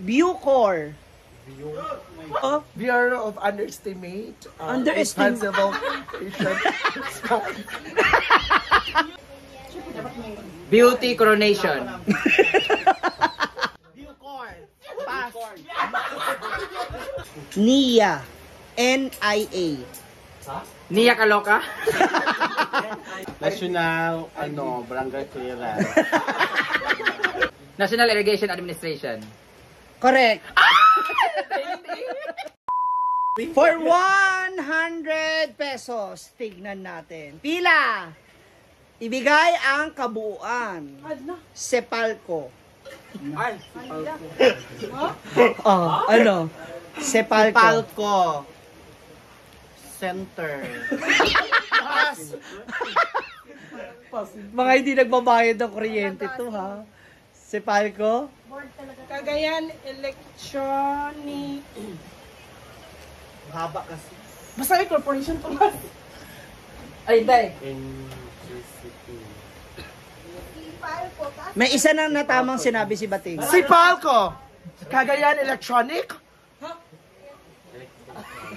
Bucor. Bureau of Underestimate. Underestimate. Beauty Coronation. Bucor. Pass. NIA. NIA. Nia Kaloka. National, barangay clearance. National Irrigation Administration. Correct. For 100 pesos, tignan natin. Pila? Ibigay ang kabuuan. Sepalco. Ay, Oh, ano? Sepalco. Palco. Center. Pass. Mga hindi nagbabayad ng kuryente to, ha? Sepalco? Cagayan Electronic. Haba kasi. Basta may corporation to mas. Ay, hindi. May isa na natamang sinabi si Bating. Si Palco. Cagayan Electronic.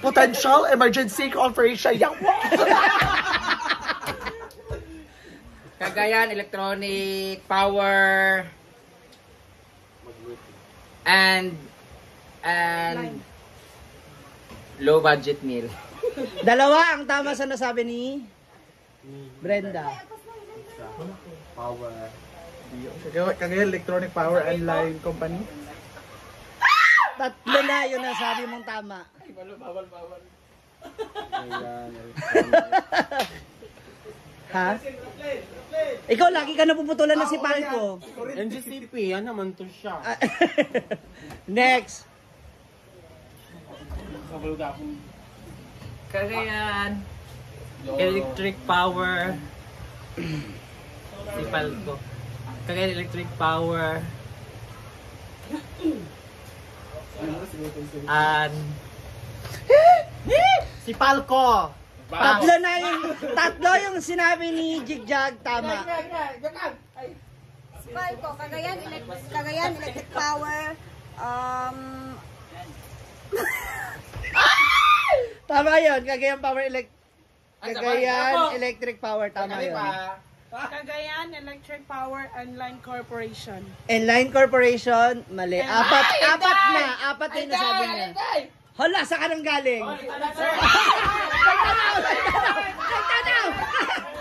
Potential Emergency Corporation. Cagayan Electronic Power and low budget meal. Dalawa ang tama sa nasabi ni Brenda. Power. Cagayan Electronic Power and Line Company. Tatlo na yung nasabi mong tama. Ha? Ikaw lagi ka napuputulan na si Palco. NGCP, yan naman to siya. Next. Cagayan Electric Power. Si Palco. Cagayan Electric Power. And Si Palco. Tatlo yung sinabi ni Jigjag tama. Palco, Cagayan Electric Power, Tama yun, Cagayan Electric Power, tama yun. Cagayan Electric Power and Line Corporation. And Line Corporation, mali. Apat na yung nasabi niya. Hala, saan ka nang galing?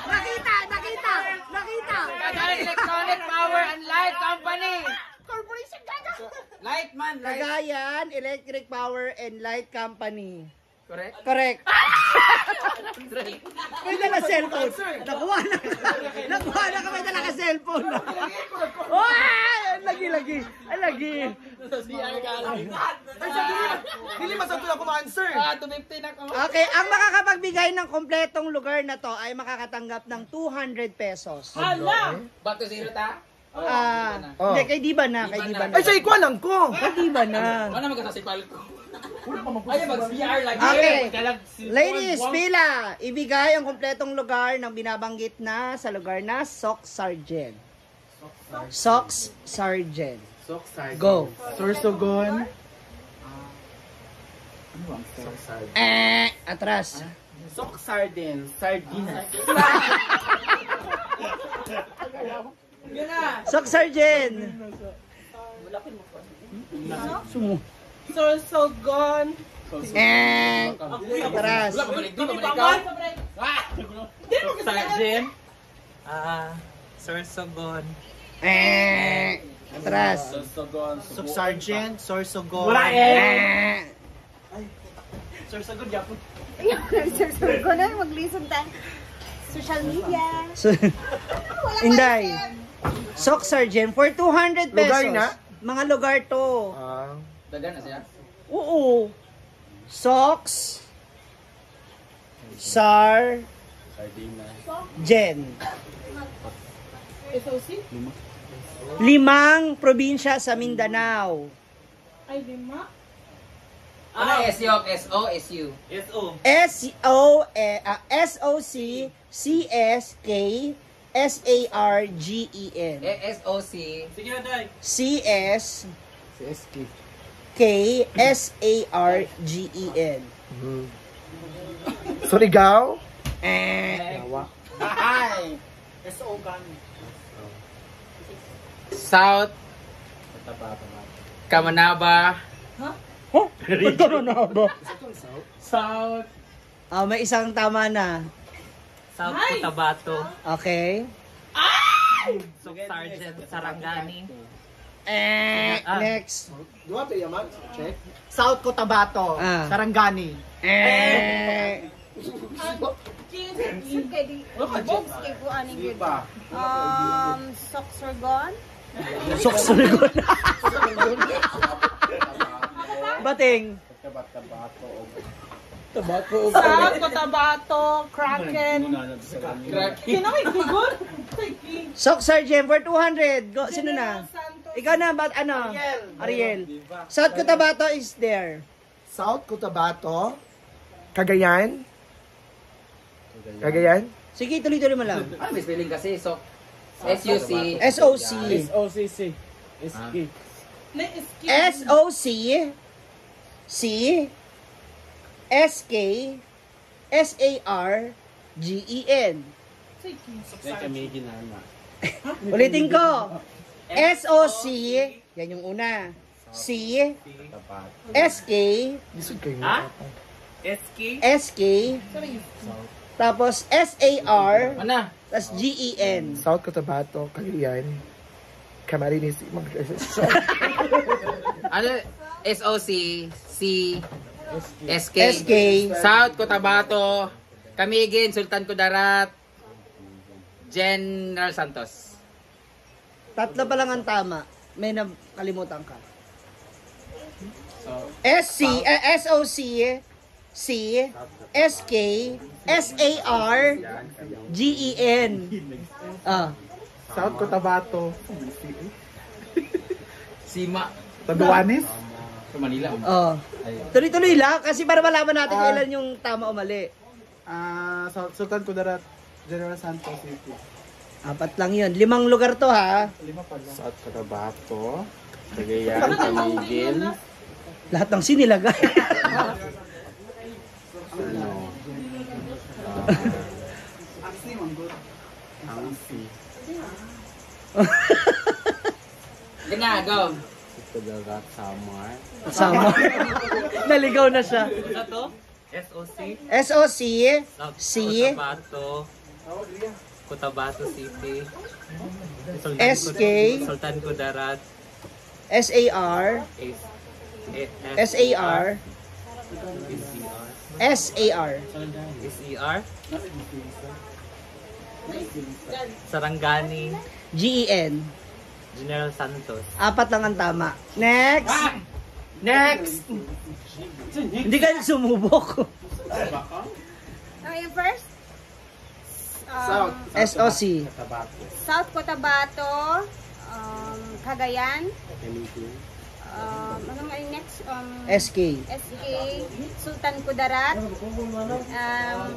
Nakita! Cagayan Electronic Power and Light Company. Corporation gaga! Light man, light. Cagayan Electric Power and Light Company. Correct? Correct. May dala cellphone. Nakuha na ka may dala ka cellphone. Ay, lagi. Hindi masakto ako ma-answer. 250 na ko. Okay, ang makakapagbigay ng kompletong lugar na to ay makakatanggap ng 200 pesos. Hala! Back to zero ta? Hindi, kay Diba na. Ay, sa ikuan ko. Kay Diba na. Ano magkasasipal ko? Ay, mag-VR lagi. Okay. Ladies, pila. Ibigay ang kompletong lugar ng binabanggit na sa lugar na Sock Sargent. Socks Sargent. Go. Sorsogon. Atras. Sok sardine. Sardinas. Sock Sargent. Sumo. Sorsogon. Atras. Sergeant. Sorsogon. Atras. Sok Sergeant. Sorsogon. Wala Sorsogon yapon. Sorsogon na, mag-listen tayo. Social media. Inday. Sock Sargent for 200 pesos. Lugar na? Mga lugar to. Dagan na siya? Oo. Socks. Sargent. SOC? 5 probinsya sa Mindanao. Ay, 5? Ano SU? SO? SU? SOC CSK SARGEN. SOC. CS K-S-A-R-G-E-N. Surigao. South. Kamanaba. South. May isang tama na. South Cotabato. Okay. Sok Sargent Sarangani. Next. South Cotabato. Sarangani. Soxorgon. Soxorgon. Bating. South Cotabato, Kraken. Kinakay Google? Sok Sargent for 200. Go, sino na? Ikaw na, ano? Ariel. South Cotabato is there. South Cotabato. Cagayan. Cagayan. Sige, tuloy-tuloy mo lang. Ano may spelling kasi? So, S-U-C. S-O-C. OCC. SK. S-O-C. C. S-K. S-A-R-G-E-N. Kami ginana. Ulitin ko. S-O-C. Yan yung una. C. S-K. SK. S-K. Tapos S-A-R. Ano? Tapos G-E-N. South Cotabato. Cagayan. Camarines. Ano? S-O-C. C. SK. S-K. South Cotabato. Camiguin, Sultan Kudarat. General Santos. Tatlo pa lang ang tama. May nakalimutan ka. S-C. S-O-C. C. S-K. S-A-R. G-E-N. South Cotabato. Sima. Taduanes. Sa Manila. Tuloy-tuloy lang kasi para malaman natin kailan yung tama o mali. Sultan Kudarat. General Santos City. 4 lang yun. 5 lugar to ha. 5 pala. South Cotabato. Cagayan, Camiguin. Lahat ng sinilagay. Ano? Angsi. Ginagaw. Kudarat, Samar. Sama. Naligaw na siya. Ano to? SOC. S-O-C. C. Cotabato City. S-K. Sultan Kudarat. S-A-R. S-A-R. S-A-R. SER. Sarangani. G-E-N. General Santos. 4 lang ang tama. Next! Next! Hindi ka sumubok. Yung first? S-O-C. South Cotabato. Cagayan. Ano nga yung next? S-K. SK. Sultan Kudarat.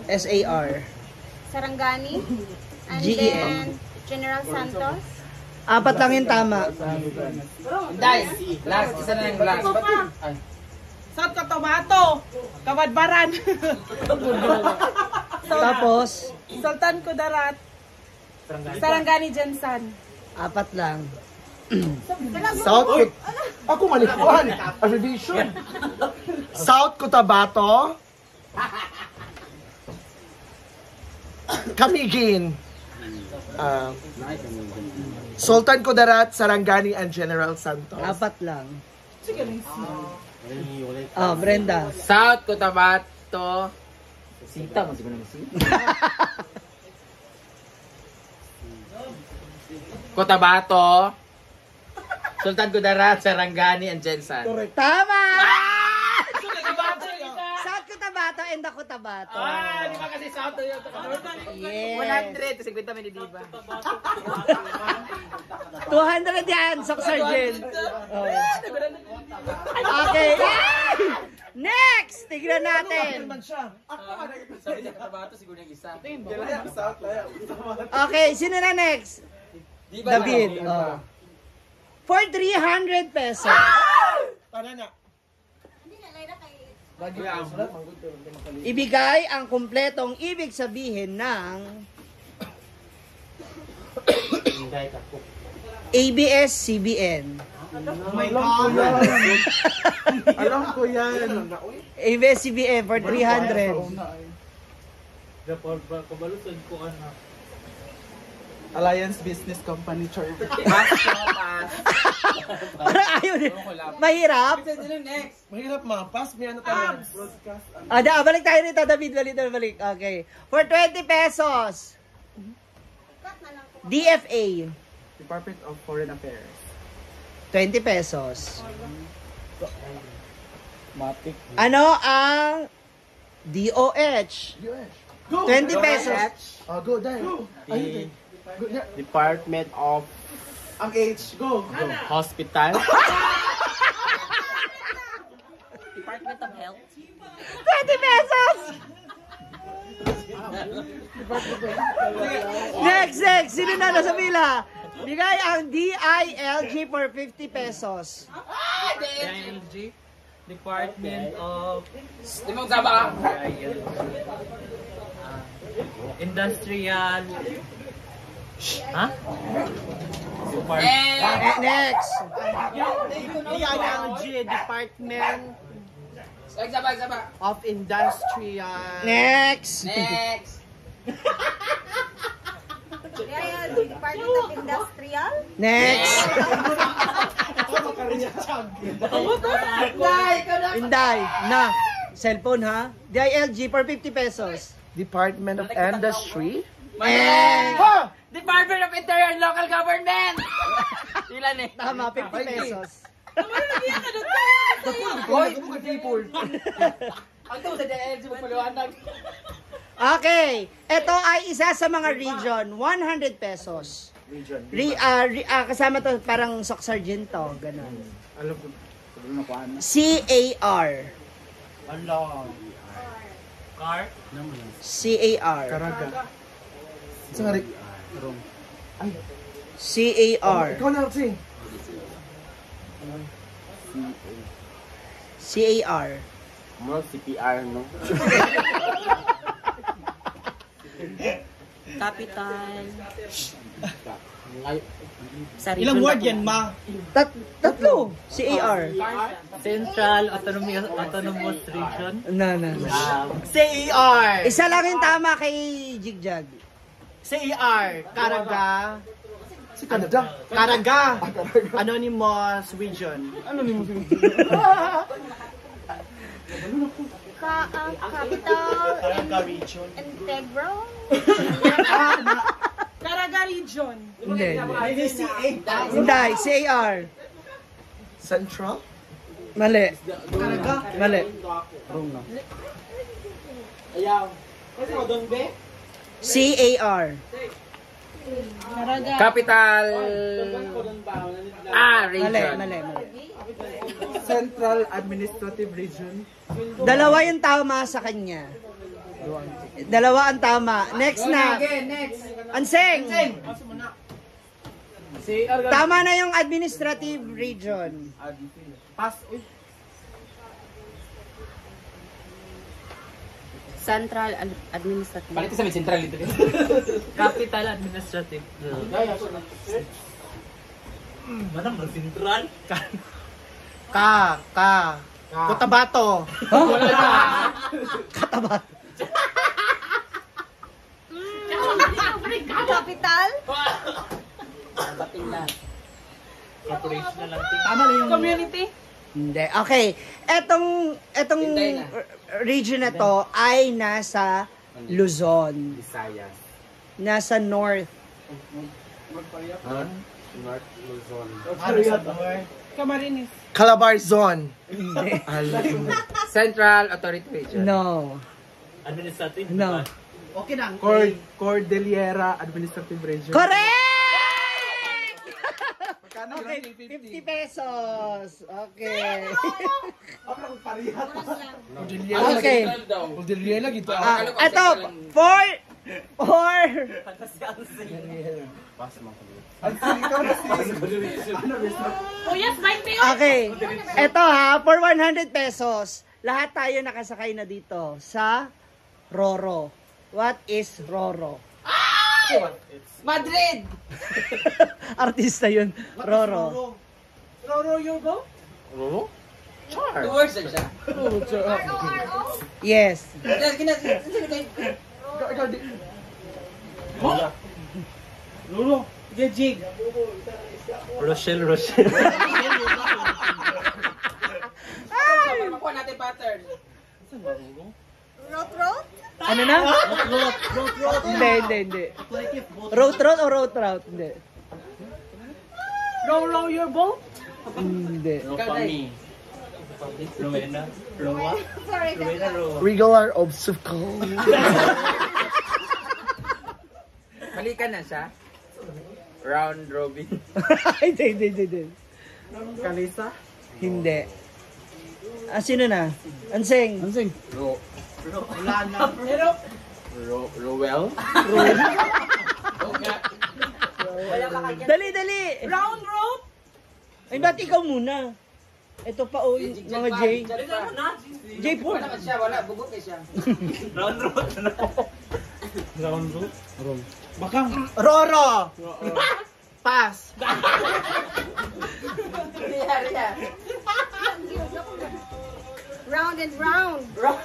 S-A-R. Sarangani. And GEN. then General Santos. 4 lang yung tama. Last. Isa na yung last. Ay. South Cotabato, Kabadbaran. Tapos, Sultan Kudarat, Sarangani Jensan. 4 lang. South Ako malikuan. Abbreviation. South Cotabato. Camiguin. Sultan Kudarat, Sarangani, and General Santos. 4 lang. Brenda. South Cotabato. Sita mo siguro si. Cotabato. Sultan Kudarat, Sarangani, and Jensan. Tama! South Cotabato and the Cotabato. Di ba kasi South yun? Yes. 100. 50 minutes, di ba? 200 yan, Sok Sargent. Okay. Next! Tignan natin. Sabi niya Cotabato, siguro yung isa. Okay, sino na next? Di ba David. for 300 pesos. Ibigay ang kumpletong ibig sabihin ng ABS-CBN. Alam ko yan. ABS-CBN for 300. Alliance Business Company Church. Parang ayaw din. Mahirap. Mahirap pass mo ano tayo. Broadcast. Balik tayo rito, David. Balik. Okay. For 20 pesos. DFA. Department of Foreign Affairs. 20 pesos. Ano ang DOH? Go! 20 pesos. Go, dahil. The Department of Ang H, go! Hospital. Department of Health. 20 pesos! Next! Sino na nasa pila? Bigay ang DILG for 50 pesos. DILG. Department of Limang saba. Industrial. Ha? Next! DILG, Department Saba. of Industrial. Next! Next. Department of Industrial. Next! Inday, na. Cellphone ha? DILG for 50 pesos. Department of Industry. And, Department of Interior and Local Government. Ilan eh? tama, 50 pesos. Ang tawag sa DLG mo paliwanag. Okay, ito ay isa sa mga region, 100 pesos. Region. Kasama to parang Sock Sergeant to, ganun. Alam ko. CAR. Car. CAR. Karaga. Sa nga rin. CAR. Ikaw na, sing. CAR. Mo CPR no. Capital. Ilang word yan, ma? Tatlo. CAR. Central Autonomous Region. No. CER. Isa lang yung tama kay Jigjag. CER. Karaga. Si Canada. Karaga. Anonymous Region. Anonymous Region. Capital Integral. Caraga Region. Hindi. Hindi, CAR. Central. Mali. Mali. CAR. Capital. Region. Mali. Central Administrative Region. Dalawa yung tama sa kanya. Dalawa ang tama. Next na. Anseng. Tama na yung administrative region. Pass. Central Administrative. Balik sa may central dito. Capital Administrative. Manang ba central? Cotabato. Katabat. Capital. Corporation na lang. Tama na yung Community. Hindi. Okay. Etong region na to ay nasa Luzon. Visayas. Nasa north. North Luzon. Camarines. Calabar Zone. Central Authority Region. No. Administrative. No. Okay na. Cordillera Administrative Region. Correct! Okay, 50 pesos. Okay. Okay. Cordillera gitu. Ito, for Pass mo ko dito. Ang ikaw na si. Oh yes, bike me. Okay. Eto ha, for 100 pesos, lahat tayo nakasakay na dito sa Roro. What is Roro? Madrid! Artista yun. Roro. Roro, you go? Oo? Char. Two words lang siya. R-O-R-O? Yes. Roro, jig. Rochelle. Makuha natin pattern. Road? Ano na? Hindi. Road o road route? Hindi. Row your boat? Hindi. Rofami. Rowena. Rowa. Sorry, Regular obstacle. Balikan na siya. Round robin. Hindi. Kalisa? Hindi. Sino na? Anseng. Rowell. Dali. Round road. Ay, ba't ikaw muna? Ito pa o mga J. J po. Wala ka siya, wala. Bubuk siya. Roro. Pass. Riya. Round and round. Round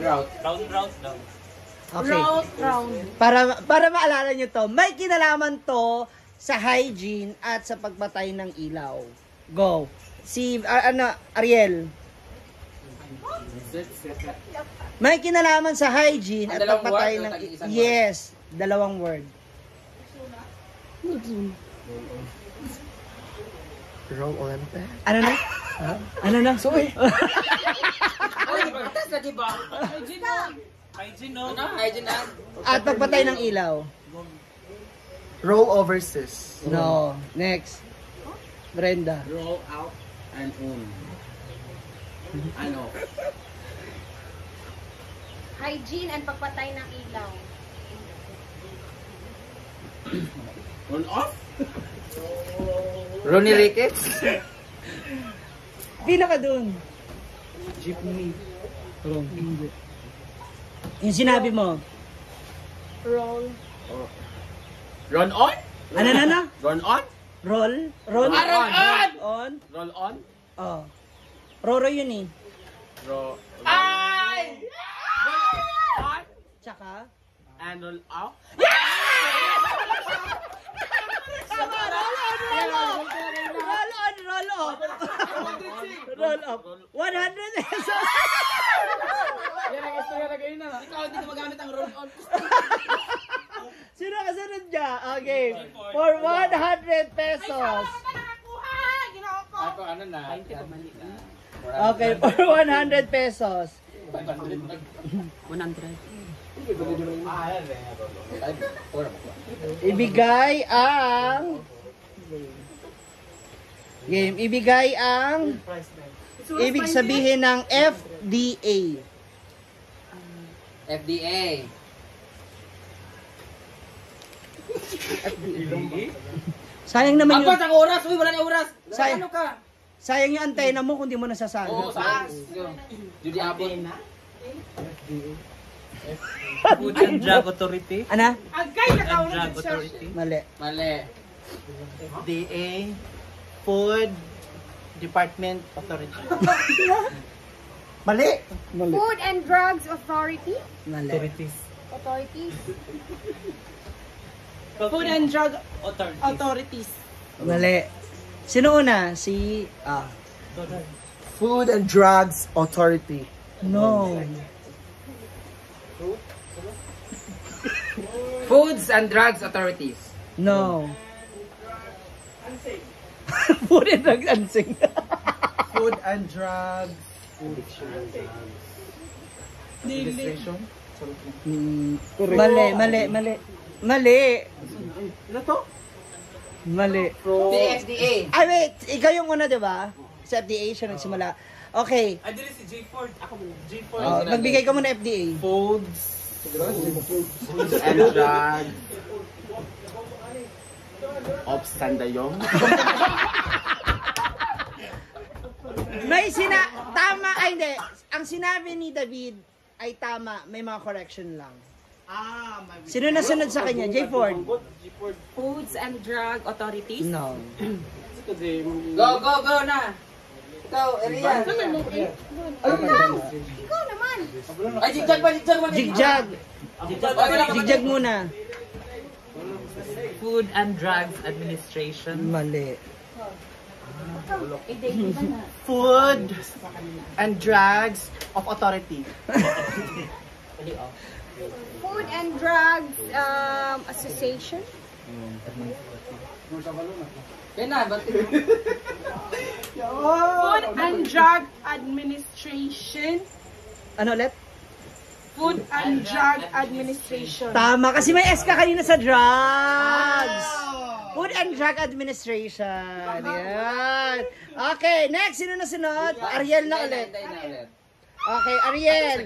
route. Okay. Round. Para maalala nyo to, may kinalaman to sa hygiene at sa pagpatay ng ilaw. Go. Si, Ariel. May kinalaman sa hygiene at Dalawang pagpatay word o ng... tag-isang Yes. Dalawang word. Row Olympic? Ano na? Ano na? Sorry. Atas na diba? Hygiene na. At pagpatay ng ilaw. Roll overseas. No. Next. Brenda. Roll out and on. Ano? Hygiene and pagpatay ng ilaw. On off? Ronnie Ricketts. Pinaka dun. Jeepney. Hindi. Yung sinabi mo. Roll. Run on? Ano na? Run on? Roll? Roll? Roll on! On? Roll on? Oh. Roro yun eh. Ay! Tsaka? And roll out? Roll up. Roll up. 100 pesos. Ikaw hindi gumagamit ang roll on. Sino kasunod niya? Okay. For 100 pesos. Nakakuha. Ginawa ko. Ako ano na? Okay, for 100 pesos. 100. Ibigay ang... Game. Ibigay ang... Ibig sabihin ng FDA. FDA. Sayang naman Apat yung... ang oras! Uy, wala na oras! Sayang. Ano ka? Sayang yung antena mo kung di mo nasasagot. Oo, pass! Judy Apple. Food and Drug Authority. Ana? Agay, Drug nakaunod siya. Authority. Mali. Mali. FDA. Food Department Authority. Mali. Mali. Food and Drugs Authority. Mali. Authorities. Food and Drug Authority. Authorities. Mali. Sino una? Si... Food and Drugs Authority. No. Foods and Drugs Authorities. No. Food and Drug Ansing. Food and Drugs. Administration. Mali. Mali. Ano to? Mali. FDA. Ay, wait. Ikaw yung una, di ba? Sa FDA siya nagsimula. Okay. Ay, dili si J. Ford. Ako mo. J. Ford. Oh, magbigay ka muna FDA. Foods. and drugs of Sandayong. May tama, ay hindi. Ang sinabi ni David ay tama. May mga correction lang. Sino na sunod sa kanya? J. Ford? Foods and Drug Authorities. No. Go na. Ikaw, Ariel. Ikaw naman. Ay, jigjag ba? Jigjag. Jigjag muna. Food and Drugs Administration. Mali. Food and Drugs of Authority. Food and Drugs Association. Food and Drug Administration. Ano ulit? Food and Drug Administration. Tama, kasi may S ka kanina sa drugs. Food and Drug Administration. Yan. Okay, next. Sino na sunod? Ariel na ulit. Okay, Ariel.